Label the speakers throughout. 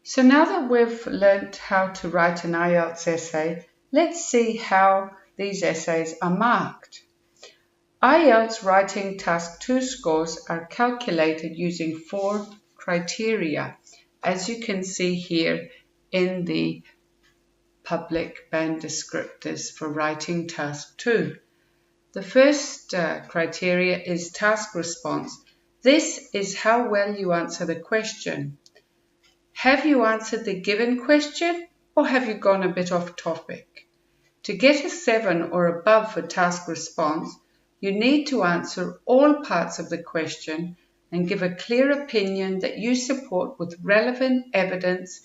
Speaker 1: So now that we've learnt how to write an IELTS essay, let's see how these essays are marked. IELTS Writing Task 2 scores are calculated using 4 criteria, as you can see here in the public band descriptors for Writing Task 2. The first criteria is task response. This is how well you answer the question. Have you answered the given question, or have you gone a bit off topic? To get a 7 or above for task response, you need to answer all parts of the question and give a clear opinion that you support with relevant evidence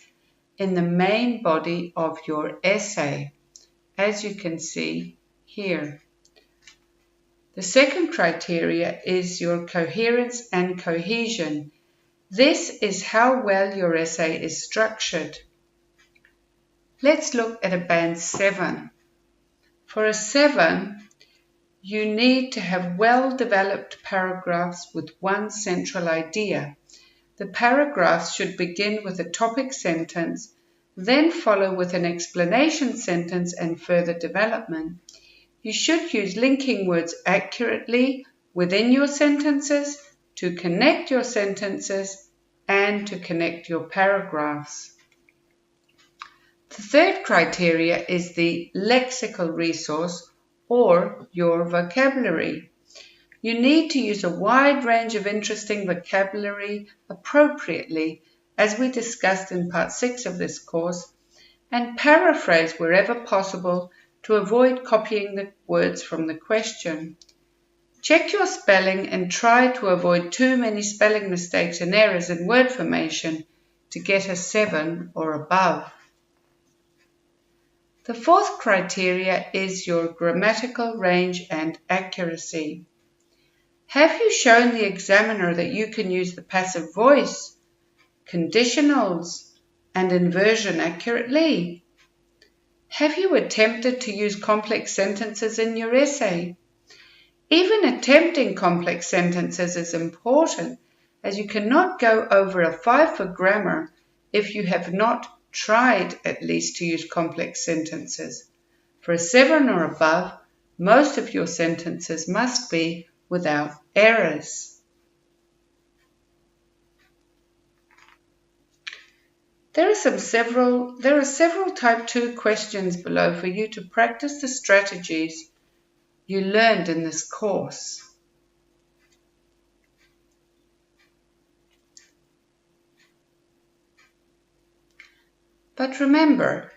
Speaker 1: in the main body of your essay, as you can see here. The second criteria is your coherence and cohesion. This is how well your essay is structured. Let's look at a band 7. For a 7, you need to have well-developed paragraphs with one central idea. The paragraphs should begin with a topic sentence, then follow with an explanation sentence and further development. You should use linking words accurately within your sentences to connect your sentences and to connect your paragraphs. The third criteria is the lexical resource or your vocabulary. You need to use a wide range of interesting vocabulary appropriately, as we discussed in part 6 of this course, and paraphrase wherever possible to avoid copying the words from the question. Check your spelling and try to avoid too many spelling mistakes and errors in word formation to get a 7 or above. The fourth criteria is your grammatical range and accuracy. Have you shown the examiner that you can use the passive voice, conditionals, and inversion accurately? Have you attempted to use complex sentences in your essay? Even attempting complex sentences is important, as you cannot go over a 5 for grammar if you have not tried at least to use complex sentences. For a 7 or above, most of your sentences must be without errors. There are several type 2 questions below for you to practice the strategies you learned in this course. But remember,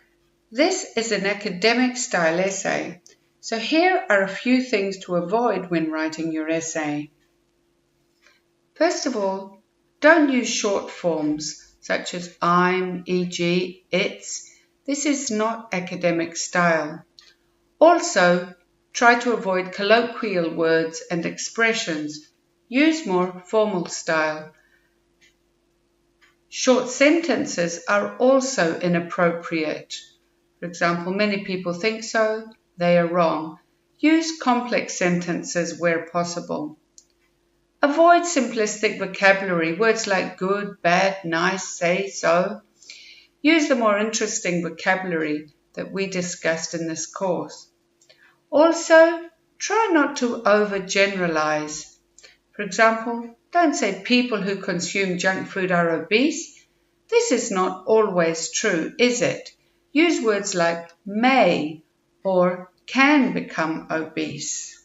Speaker 1: this is an academic style essay, so here are a few things to avoid when writing your essay. First of all, don't use short forms such as I'm, e.g., it's. This is not academic style. Also, try to avoid colloquial words and expressions. Use more formal style. Short sentences are also inappropriate. For example, many people think so, they are wrong. Use complex sentences where possible. Avoid simplistic vocabulary, words like good, bad, nice, say, so. Use the more interesting vocabulary that we discussed in this course. Also, try not to overgeneralize. For example, don't say people who consume junk food are obese. This is not always true, is it? Use words like may or can become obese.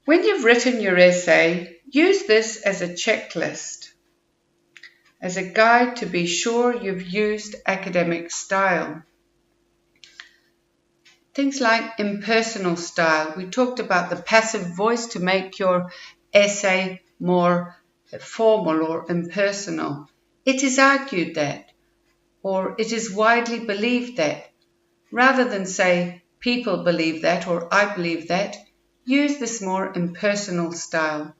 Speaker 1: When you've written your essay, use this as a checklist, as a guide to be sure you've used academic style. Things like impersonal style. We talked about the passive voice to make your essay more formal or impersonal. It is argued that, or it is widely believed that. Rather than say, people believe that or I believe that, use this more impersonal style.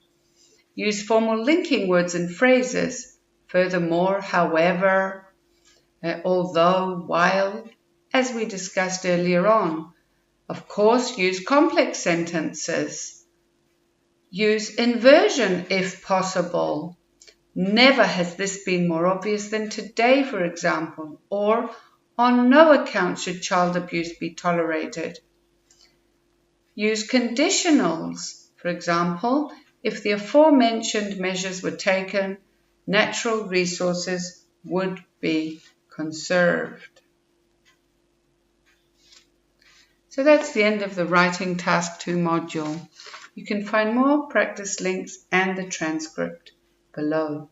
Speaker 1: Use formal linking words and phrases. Furthermore, however, although, while, as we discussed earlier on. Of course, use complex sentences. Use inversion if possible. Never has this been more obvious than today, for example, or on no account should child abuse be tolerated. Use conditionals. For example, if the aforementioned measures were taken, natural resources would be conserved. So that's the end of the Writing Task 2 module. You can find more practice links and the transcript below.